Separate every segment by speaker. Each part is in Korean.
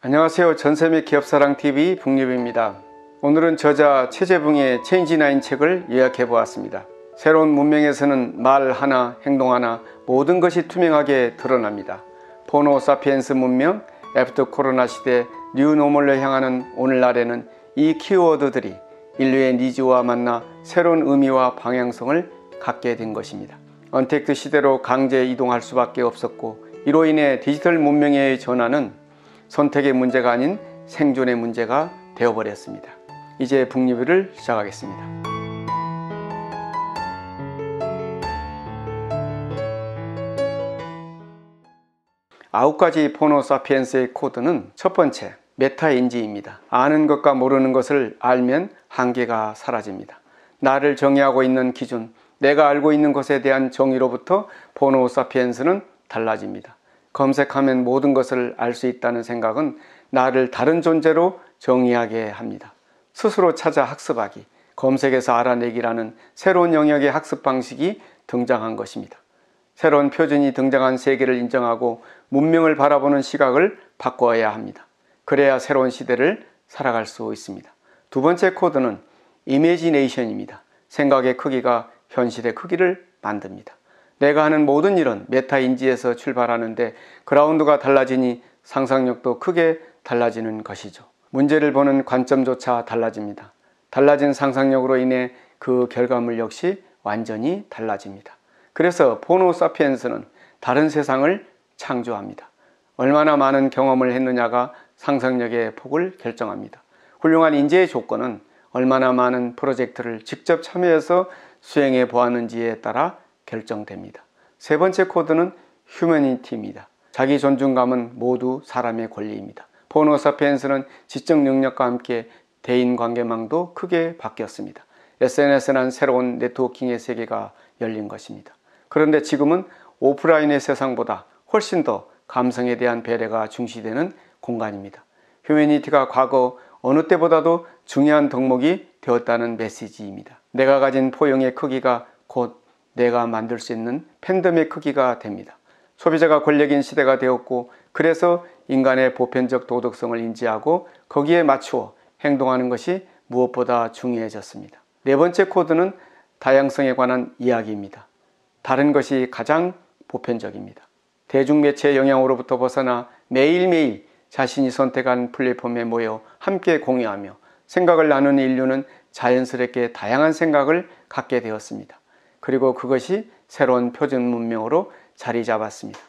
Speaker 1: 안녕하세요. 전세미 기업사랑TV 북립입니다. 오늘은 저자 최재붕의 체인지9 책을 요약해 보았습니다. 새로운 문명에서는 말 하나, 행동 하나 모든 것이 투명하게 드러납니다. 호모 사피엔스 문명, 애프터 코로나 시대, 뉴노멀로 향하는 오늘날에는 이 키워드들이 인류의 니즈와 만나 새로운 의미와 방향성을 갖게 된 것입니다. 언택트 시대로 강제 이동할 수밖에 없었고, 이로 인해 디지털 문명의 전환은 선택의 문제가 아닌 생존의 문제가 되어버렸습니다. 이제 북리뷰를 시작하겠습니다. 아홉 가지 호모 사피엔스의 코드는 첫 번째, 메타인지입니다. 아는 것과 모르는 것을 알면 한계가 사라집니다. 나를 정의하고 있는 기준, 내가 알고 있는 것에 대한 정의로부터 호모 사피엔스는 달라집니다. 검색하면 모든 것을 알 수 있다는 생각은 나를 다른 존재로 정의하게 합니다. 스스로 찾아 학습하기, 검색해서 알아내기라는 새로운 영역의 학습 방식이 등장한 것입니다. 새로운 표준이 등장한 세계를 인정하고 문명을 바라보는 시각을 바꿔야 합니다. 그래야 새로운 시대를 살아갈 수 있습니다. 두 번째 코드는 이미지네이션입니다. 생각의 크기가 현실의 크기를 만듭니다. 내가 하는 모든 일은 메타인지에서 출발하는데 그라운드가 달라지니 상상력도 크게 달라지는 것이죠. 문제를 보는 관점조차 달라집니다. 달라진 상상력으로 인해 그 결과물 역시 완전히 달라집니다. 그래서 호모 사피엔스는 다른 세상을 창조합니다. 얼마나 많은 경험을 했느냐가 상상력의 폭을 결정합니다. 훌륭한 인재의 조건은 얼마나 많은 프로젝트를 직접 참여해서 수행해 보았는지에 따라 결정됩니다. 세 번째 코드는 휴머니티입니다. 자기 존중감은 모두 사람의 권리입니다. 호모 사피엔스는 지적 능력과 함께 대인관계망도 크게 바뀌었습니다. SNS란 새로운 네트워킹의 세계가 열린 것입니다. 그런데 지금은 오프라인의 세상보다 훨씬 더 감성에 대한 배려가 중시되는 공간입니다. 휴머니티가 과거 어느 때보다도 중요한 덕목이 되었다는 메시지입니다. 내가 가진 포용의 크기가 곧 내가 만들 수 있는 팬덤의 크기가 됩니다. 소비자가 권력인 시대가 되었고, 그래서 인간의 보편적 도덕성을 인지하고 거기에 맞추어 행동하는 것이 무엇보다 중요해졌습니다. 네 번째 코드는 다양성에 관한 이야기입니다. 다른 것이 가장 보편적입니다. 대중매체의 영향으로부터 벗어나 매일매일 자신이 선택한 플랫폼에 모여 함께 공유하며 생각을 나누는 인류는 자연스럽게 다양한 생각을 갖게 되었습니다. 그리고 그것이 새로운 표준 문명으로 자리 잡았습니다.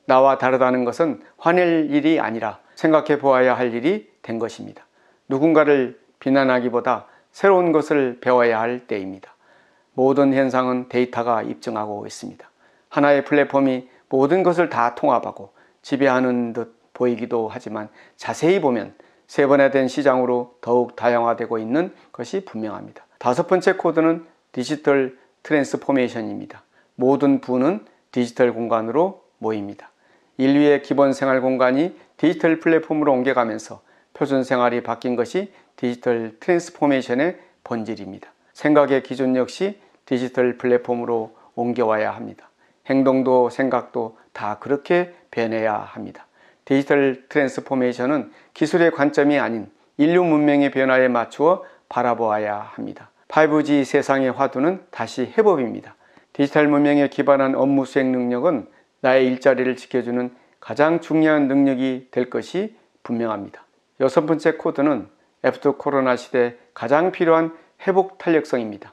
Speaker 1: 나와 다르다는 것은 화낼 일이 아니라 생각해 보아야 할 일이 된 것입니다. 누군가를 비난하기보다 새로운 것을 배워야 할 때입니다. 모든 현상은 데이터가 입증하고 있습니다. 하나의 플랫폼이 모든 것을 다 통합하고 지배하는 듯 보이기도 하지만 자세히 보면 세분화된 시장으로 더욱 다양화되고 있는 것이 분명합니다. 다섯 번째 코드는 디지털 트랜스포메이션입니다. 모든 부는 디지털 공간으로 모입니다. 인류의 기본 생활 공간이 디지털 플랫폼으로 옮겨가면서 표준 생활이 바뀐 것이 디지털 트랜스포메이션의 본질입니다. 생각의 기준 역시 디지털 플랫폼으로 옮겨와야 합니다. 행동도 생각도 다 그렇게 변해야 합니다. 디지털 트랜스포메이션은 기술의 관점이 아닌 인류 문명의 변화에 맞추어 바라보아야 합니다. 5G 세상의 화두는 다시 회복입니다. 디지털 문명에 기반한 업무 수행 능력은 나의 일자리를 지켜주는 가장 중요한 능력이 될 것이 분명합니다. 여섯 번째 코드는 애프터 코로나 시대 가장 필요한 회복 탄력성입니다.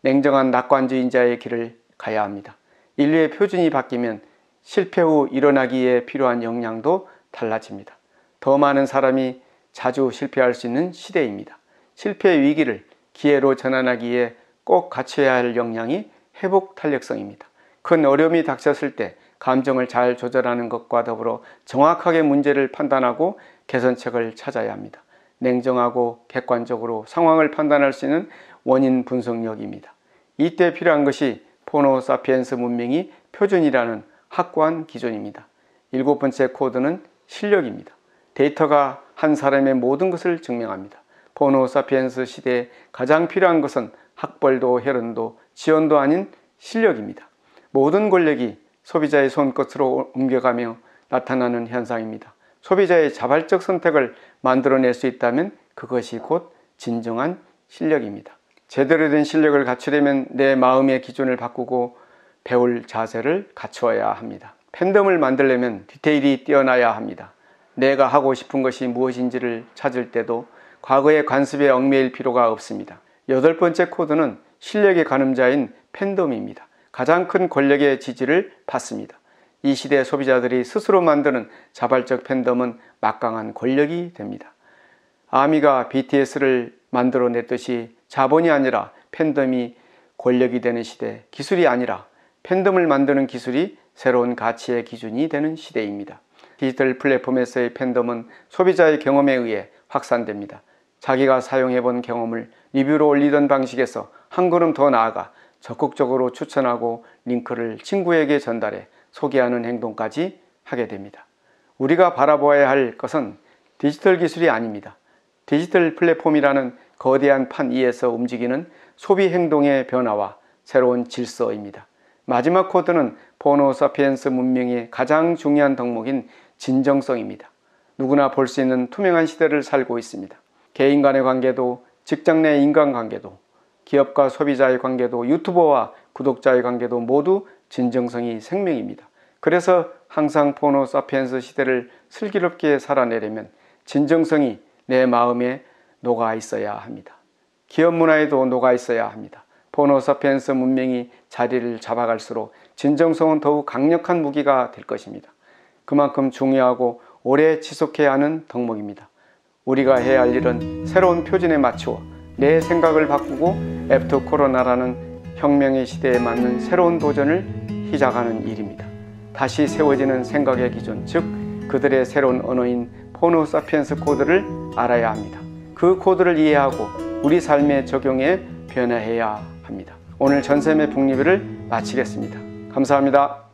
Speaker 1: 냉정한 낙관주의자의 길을 가야 합니다. 인류의 표준이 바뀌면 실패 후 일어나기에 필요한 역량도 달라집니다. 더 많은 사람이 자주 실패할 수 있는 시대입니다. 실패의 위기를 기회로 전환하기에 꼭 갖춰야 할 역량이 회복 탄력성입니다. 큰 어려움이 닥쳤을 때 감정을 잘 조절하는 것과 더불어 정확하게 문제를 판단하고 개선책을 찾아야 합니다. 냉정하고 객관적으로 상황을 판단할 수 있는 원인 분석력입니다. 이때 필요한 것이 호모 사피엔스 문명이 표준이라는 확고한 기준입니다. 일곱 번째 코드는 실력입니다. 데이터가 한 사람의 모든 것을 증명합니다. 호모 사피엔스 시대에 가장 필요한 것은 학벌도 혈연도 지원도 아닌 실력입니다. 모든 권력이 소비자의 손끝으로 옮겨가며 나타나는 현상입니다. 소비자의 자발적 선택을 만들어낼 수 있다면 그것이 곧 진정한 실력입니다. 제대로 된 실력을 갖추려면 내 마음의 기준을 바꾸고 배울 자세를 갖추어야 합니다. 팬덤을 만들려면 디테일이 뛰어나야 합니다. 내가 하고 싶은 것이 무엇인지를 찾을 때도 과거의 관습에 얽매일 필요가 없습니다. 8번째 코드는 실력의 가늠자인 팬덤입니다. 가장 큰 권력의 지지를 받습니다. 이 시대 소비자들이 스스로 만드는 자발적 팬덤은 막강한 권력이 됩니다. 아미가 BTS를 만들어냈듯이 자본이 아니라 팬덤이 권력이 되는 시대, 기술이 아니라 팬덤을 만드는 기술이 새로운 가치의 기준이 되는 시대입니다. 디지털 플랫폼에서의 팬덤은 소비자의 경험에 의해 확산됩니다. 자기가 사용해본 경험을 리뷰로 올리던 방식에서 한 걸음 더 나아가 적극적으로 추천하고 링크를 친구에게 전달해 소개하는 행동까지 하게 됩니다. 우리가 바라보아야 할 것은 디지털 기술이 아닙니다. 디지털 플랫폼이라는 거대한 판 위에서 움직이는 소비 행동의 변화와 새로운 질서입니다. 마지막 코드는 호모 사피엔스 문명의 가장 중요한 덕목인 진정성입니다. 누구나 볼 수 있는 투명한 시대를 살고 있습니다. 개인 간의 관계도, 직장 내 인간관계도, 기업과 소비자의 관계도, 유튜버와 구독자의 관계도 모두 진정성이 생명입니다. 그래서 항상 호모 사피엔스 시대를 슬기롭게 살아내려면 진정성이 내 마음에 녹아 있어야 합니다. 기업 문화에도 녹아 있어야 합니다. 호모 사피엔스 문명이 자리를 잡아갈수록 진정성은 더욱 강력한 무기가 될 것입니다. 그만큼 중요하고 오래 지속해야 하는 덕목입니다. 우리가 해야 할 일은 새로운 표준에 맞추어 내 생각을 바꾸고 애프터 코로나라는 혁명의 시대에 맞는 새로운 도전을 시작하는 일입니다. 다시 세워지는 생각의 기준, 즉 그들의 새로운 언어인 호모 사피엔스 코드를 알아야 합니다. 그 코드를 이해하고 우리 삶에 적용해 변화해야 합니다. 오늘 전샘의 북리뷰를 마치겠습니다. 감사합니다.